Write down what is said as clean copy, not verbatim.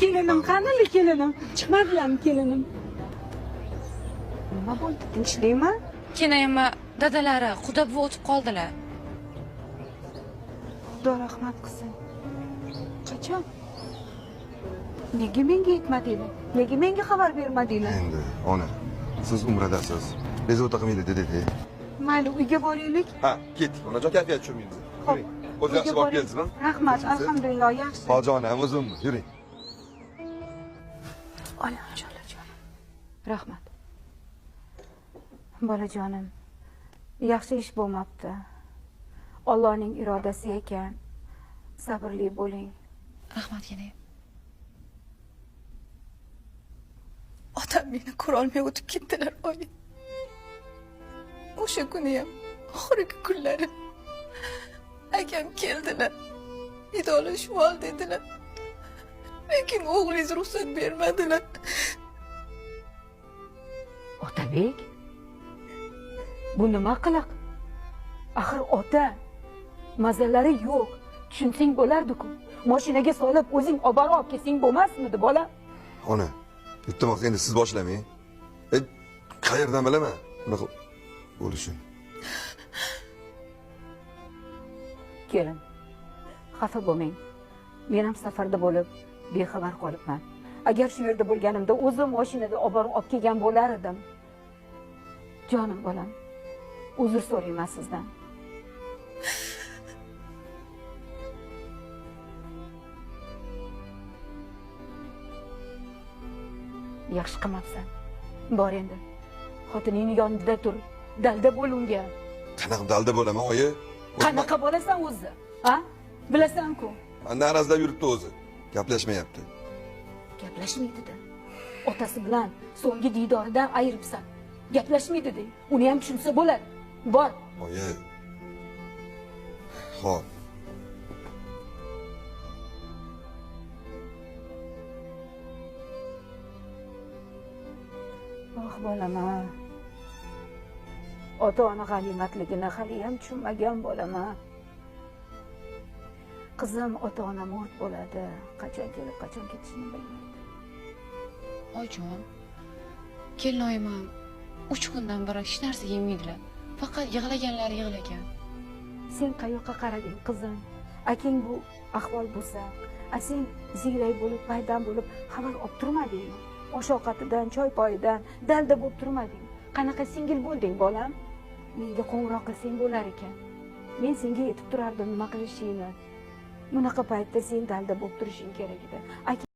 Kelinim qanili kelinim? Chiqmadilarmi kelinim? Nima bo'ldi? Tinchlikmi? Kenayma dadalari quda buvi o'tib qoldilar. Xudo rahmat qilsin. Qachon? Nega menga aytmadinglar? Nega menga xabar bermadinglar? Endi ona, siz umradasiz. Bezovta qilmaydi dedi. Mayli, uyga boraylik. Ha, ketdik. Onajon kayfiyat tushirmaymiz. Yuring. O'zi yaxshi borib keldingizmi? Rahmat, alhamdulillah, yaxshi. Hojijonam o'zimmi? Yuring. Onajonim. Rahmat. Bolajonim, yaxshi ish bo'lmabdi. Allohning irodasi ekan. Sabrli bo'ling. Rahmat kenay. Otam meni ko'rolmay o'tib ketdilar, oyi. O'sha kuni ham oxirgi kunlari akam keldilar. Vidolashib ol dedilar. Lekin o'g'lingiz ruxsat bermadilar. Otabek, bu nima qiliq? Axir ota mazalari yo'q. Tushunsang bo'lardi-ku. Mashinaga solib o'zing olib borib kelsang bo'lmasmidi, bola? Ona, iltimos endi siz boshlamang. Qayerdan bilaman bunaqa bo'lishini? Kelin, xafa bo'lmang. Men ham safarda bo'lib bexabar qolibman. Agar shu yerda bo'lganimda o'zim mashinada olib borib kelgan bo'lar edim. Jonim bolam, uzr so'rayman sizdan. Yaxshi qilmabsan. Bor endi. Xotining yonida tur. Dalda bo'l unga. Qanaqa dalda bo'laman, oyi? Qanaqa bo'lasan o'zi? Ha? Bilasan-ku. Narazlab yuribdi o'zi. Gaplashmayapti. Gaplashmaydi-da. Otasi bilan so'nggi diydoridan ayiribsan. Gaplashmaydi-da. Uni ham tushunsa bo'ladi. Bor. Oyi. Xo'p. Oh bolam-a. Ota-ona g'animatligini hali ham tushunmagan bolam-a. Qizim ota-ona mort bo'ladi. Qachon kelib, qachon ketishini bilmaydi. Oyjon, kelinoyim ham 3 kundan beri hech narsa yemaydilar. Faqat yig'laganlari yig'lagan. Sen qayoqqa qarading, qizim? Akang bu ahvol bo'lsa, sen ziyrak bo'lib, paydan bo'lib xabar olib turmadingmi? Osh-ovqatidan, choy poyidan dalda bo'lib turmading. Qanaqa singil bo'lding, bolam? Menga qo'ng'iroq qilsang bo'lar ekan. Men senga aytib turardim nima qilishingni. Bunaqa paytda sen dalda bo'lib turishing kerak edi.